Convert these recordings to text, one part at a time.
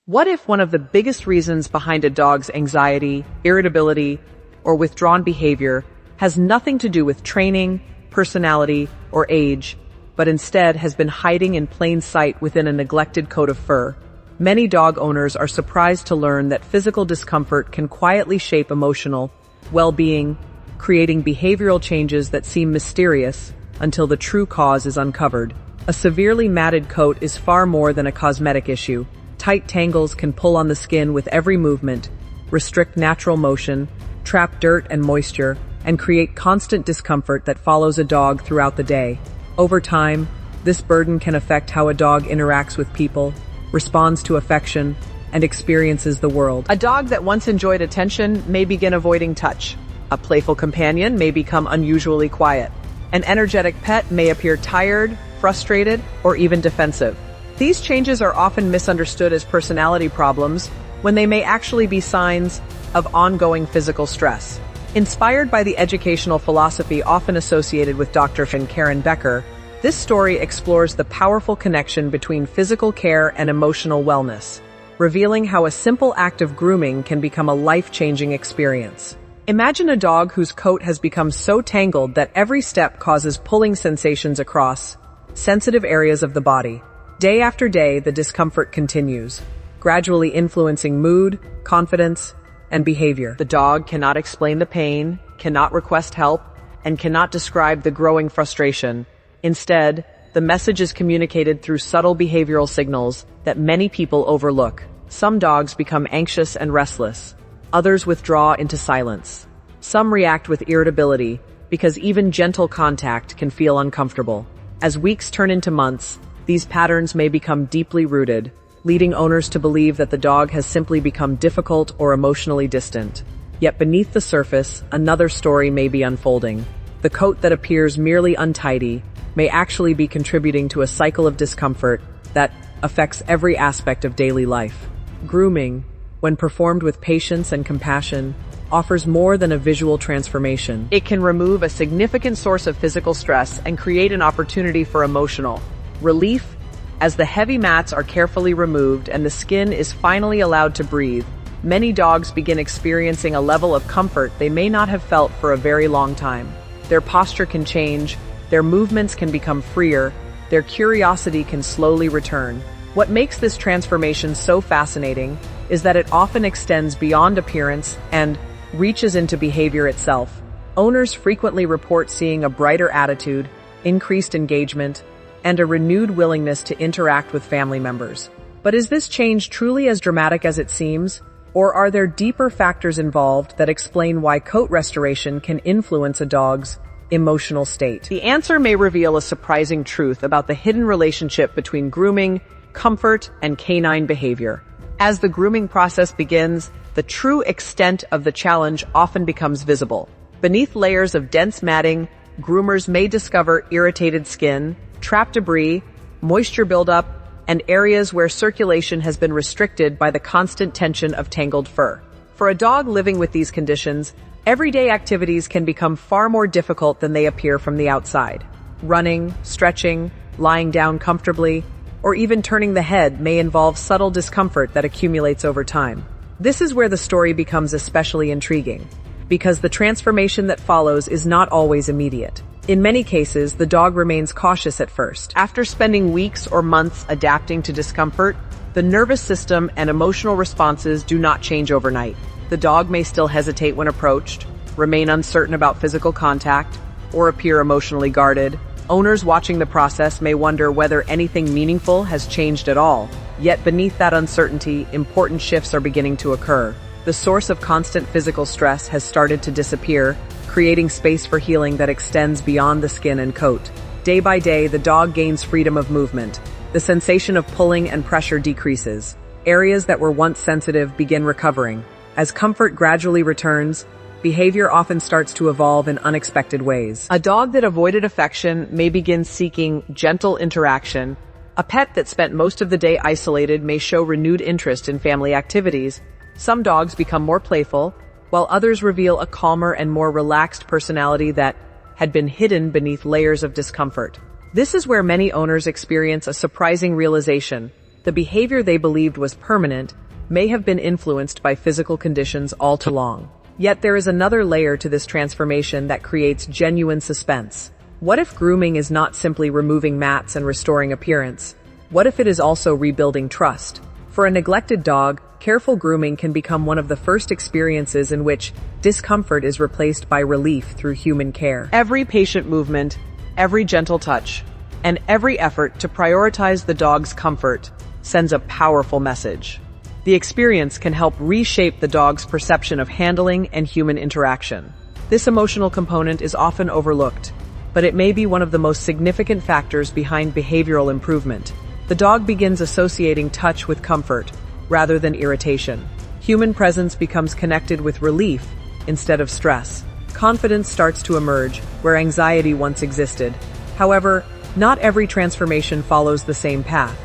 What if one of the biggest reasons behind a dog's anxiety, irritability, or withdrawn behavior has nothing to do with training, personality, or age, but instead has been hiding in plain sight within a neglected coat of fur? Many dog owners are surprised to learn that physical discomfort can quietly shape emotional well-being, creating behavioral changes that seem mysterious until the true cause is uncovered. A severely matted coat is far more than a cosmetic issue. Tight tangles can pull on the skin with every movement, restrict natural motion, trap dirt and moisture, and create constant discomfort that follows a dog throughout the day. Over time, this burden can affect how a dog interacts with people, responds to affection, and experiences the world. A dog that once enjoyed attention may begin avoiding touch. A playful companion may become unusually quiet. An energetic pet may appear tired, frustrated, or even defensive. These changes are often misunderstood as personality problems when they may actually be signs of ongoing physical stress. Inspired by the educational philosophy often associated with Dr. Karen Becker, this story explores the powerful connection between physical care and emotional wellness, revealing how a simple act of grooming can become a life-changing experience. Imagine a dog whose coat has become so tangled that every step causes pulling sensations across sensitive areas of the body. Day after day, the discomfort continues, gradually influencing mood, confidence, and behavior. The dog cannot explain the pain, cannot request help, and cannot describe the growing frustration. Instead, the message is communicated through subtle behavioral signals that many people overlook. Some dogs become anxious and restless. Others withdraw into silence. Some react with irritability because even gentle contact can feel uncomfortable. As weeks turn into months, these patterns may become deeply rooted, leading owners to believe that the dog has simply become difficult or emotionally distant. Yet beneath the surface, another story may be unfolding. The coat that appears merely untidy may actually be contributing to a cycle of discomfort that affects every aspect of daily life. Grooming, when performed with patience and compassion, offers more than a visual transformation. It can remove a significant source of physical stress and create an opportunity for emotional relief. As the heavy mats are carefully removed and the skin is finally allowed to breathe, many dogs begin experiencing a level of comfort they may not have felt for a very long time. Their posture can change, their movements can become freer, their curiosity can slowly return. What makes this transformation so fascinating is that it often extends beyond appearance and reaches into behavior itself. Owners frequently report seeing a brighter attitude, increased engagement, and a renewed willingness to interact with family members. But is this change truly as dramatic as it seems? Or are there deeper factors involved that explain why coat restoration can influence a dog's emotional state? The answer may reveal a surprising truth about the hidden relationship between grooming, comfort, and canine behavior. As the grooming process begins, the true extent of the challenge often becomes visible. Beneath layers of dense matting, groomers may discover irritated skin, trapped debris, moisture buildup, and areas where circulation has been restricted by the constant tension of tangled fur. For a dog living with these conditions, everyday activities can become far more difficult than they appear from the outside. Running, stretching, lying down comfortably, or even turning the head may involve subtle discomfort that accumulates over time. This is where the story becomes especially intriguing, because the transformation that follows is not always immediate. In many cases, the dog remains cautious at first. After spending weeks or months adapting to discomfort, the nervous system and emotional responses do not change overnight. The dog may still hesitate when approached, remain uncertain about physical contact, or appear emotionally guarded. Owners watching the process may wonder whether anything meaningful has changed at all. Yet beneath that uncertainty, important shifts are beginning to occur. The source of constant physical stress has started to disappear, creating space for healing that extends beyond the skin and coat. Day by day, the dog gains freedom of movement. The sensation of pulling and pressure decreases. Areas that were once sensitive begin recovering. As comfort gradually returns, behavior often starts to evolve in unexpected ways. A dog that avoided affection may begin seeking gentle interaction. A pet that spent most of the day isolated may show renewed interest in family activities. Some dogs become more playful, while others reveal a calmer and more relaxed personality that had been hidden beneath layers of discomfort. This is where many owners experience a surprising realization. The The behavior they believed was permanent may have been influenced by physical conditions all too long. Yet there is another layer to this transformation that creates genuine suspense. What if grooming is not simply removing mats and restoring appearance? What if it is also rebuilding trust? For a neglected dog, careful grooming can become one of the first experiences in which discomfort is replaced by relief through human care. Every patient movement, every gentle touch, and every effort to prioritize the dog's comfort sends a powerful message. The experience can help reshape the dog's perception of handling and human interaction. This emotional component is often overlooked, but it may be one of the most significant factors behind behavioral improvement. The dog begins associating touch with comfort, rather than irritation. Human presence becomes connected with relief instead of stress. Confidence starts to emerge where anxiety once existed. However, not every transformation follows the same path,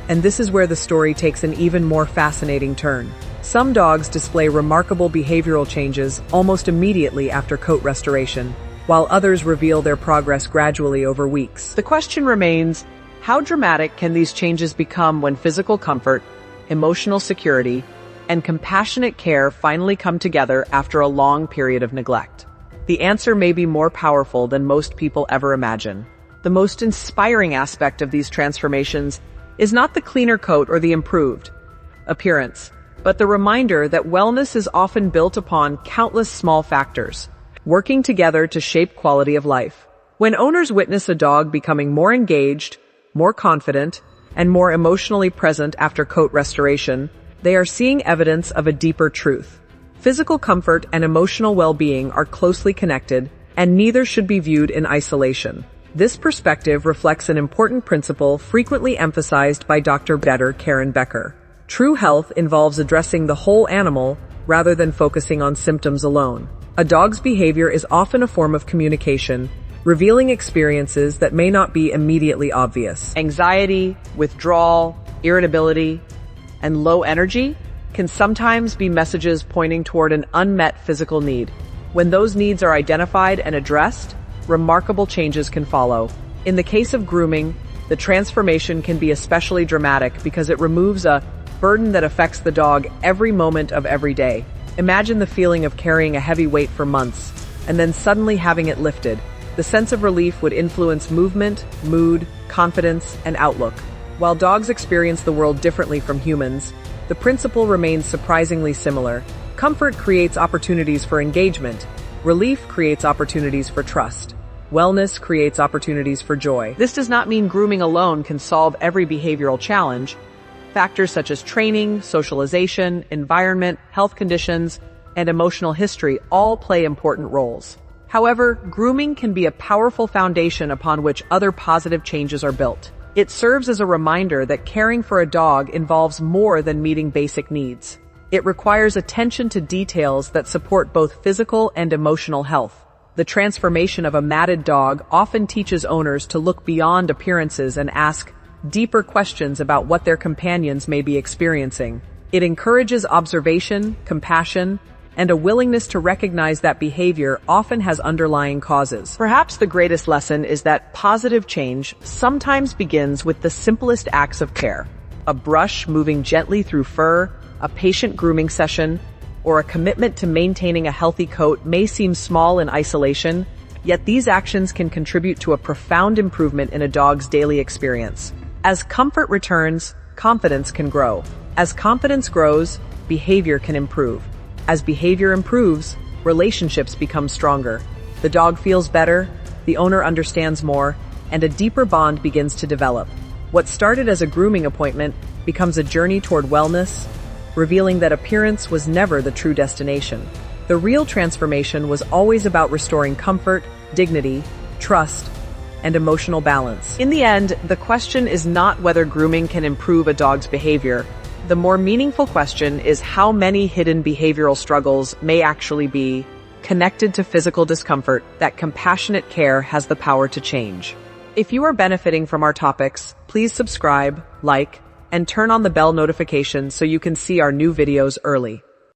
and this is where the story takes an even more fascinating turn. Some dogs display remarkable behavioral changes almost immediately after coat restoration, while others reveal their progress gradually over weeks. The question remains, how dramatic can these changes become when physical comfort, emotional security, and compassionate care finally come together after a long period of neglect? The answer may be more powerful than most people ever imagine. The most inspiring aspect of these transformations is not the cleaner coat or the improved appearance, but the reminder that wellness is often built upon countless small factors, working together to shape quality of life. When owners witness a dog becoming more engaged, more confident, and more emotionally present after coat restoration, they are seeing evidence of a deeper truth. Physical comfort and emotional well-being are closely connected, and neither should be viewed in isolation. This perspective reflects an important principle frequently emphasized by Dr. Karen Becker. True health involves addressing the whole animal rather than focusing on symptoms alone. A dog's behavior is often a form of communication, revealing experiences that may not be immediately obvious. Anxiety, withdrawal, irritability, and low energy can sometimes be messages pointing toward an unmet physical need. When those needs are identified and addressed, remarkable changes can follow. In the case of grooming, the transformation can be especially dramatic because it removes a burden that affects the dog every moment of every day. Imagine the feeling of carrying a heavy weight for months and then suddenly having it lifted. The sense of relief would influence movement, mood, confidence, and outlook. While dogs experience the world differently from humans, the principle remains surprisingly similar. Comfort creates opportunities for engagement. Relief creates opportunities for trust. Wellness creates opportunities for joy. This does not mean grooming alone can solve every behavioral challenge. Factors such as training, socialization, environment, health conditions, and emotional history all play important roles. However, grooming can be a powerful foundation upon which other positive changes are built. It serves as a reminder that caring for a dog involves more than meeting basic needs. It requires attention to details that support both physical and emotional health. The transformation of a matted dog often teaches owners to look beyond appearances and ask deeper questions about what their companions may be experiencing. It encourages observation, compassion, and a willingness to recognize that behavior often has underlying causes. Perhaps the greatest lesson is that positive change sometimes begins with the simplest acts of care. A brush moving gently through fur, a patient grooming session, or a commitment to maintaining a healthy coat may seem small in isolation, yet these actions can contribute to a profound improvement in a dog's daily experience. As comfort returns, confidence can grow. As confidence grows, behavior can improve. As behavior improves, relationships become stronger. The dog feels better, the owner understands more, and a deeper bond begins to develop. What started as a grooming appointment becomes a journey toward wellness, revealing that appearance was never the true destination. The real transformation was always about restoring comfort, dignity, trust, and emotional balance. In the end, the question is not whether grooming can improve a dog's behavior. The more meaningful question is how many hidden behavioral struggles may actually be connected to physical discomfort that compassionate care has the power to change. If you are benefiting from our topics, please subscribe, like, and turn on the bell notification so you can see our new videos early.